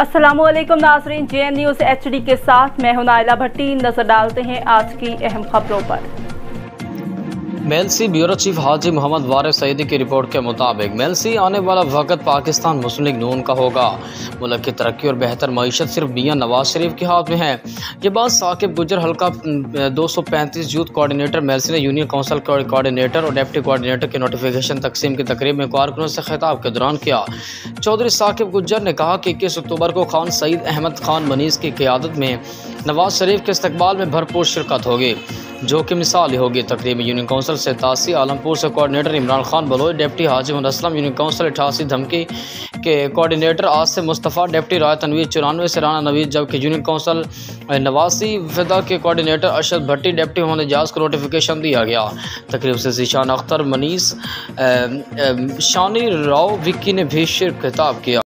अस्सलामुअलैकुम नाज़रीन, JN news HD के साथ मैं हूं नाइला भट्टी। नजर डालते हैं आज की अहम खबरों पर। मेलसी ब्यूरो चीफ हाजी मोहम्मद वारिस सईदी की रिपोर्ट के मुताबिक मेलसी आने वाला वक्त पाकिस्तान मुस्लिम लीग नून का होगा। मुल्क की तरक्की और बेहतर मईशत सिर्फ मियां नवाज शरीफ के हाथ में है। ये बात साकिब गुजर हल्का 235 यूथ कोऑर्डिनेटर मेलसी ने यूनियन काउंसिल कोऑर्डिनेटर और डिप्टी कोऑर्डिनेटर के नोटिफिकेशन तकसीम की तकरीब में कारकुनों से खिताब के दौरान किया। चौधरी साकिब गुजर ने कहा कि 21 अक्टूबर को खान सईद अहमद खान मनीस की क़यादत में नवाज शरीफ के इस्तकबाल में भरपूर शिरकत होगी, जो कि मिसाल होगी। तकरीब में यूनियन काउंसिल से तासी आलमपुर से coordinator Imran Khan Baloch, deputy Haji Muhammad Aslam, union council 88 धमकी के कोऑर्डिनेटर आसिफ मुस्तफ़ा, डिप्टी राय तनवीर 94 से राना नवीद, जबकि यूनियन काउंसिल 89 फिदा के कोऑर्डिनेटर अरशद भट्टी, डिप्टी मोहम्मद एजाज को नोटिफिकेशन दिया गया। तकरीब से ज़ीशान अख्तर, मनीस, शानी राव, विक्की ने भी खिताब किया।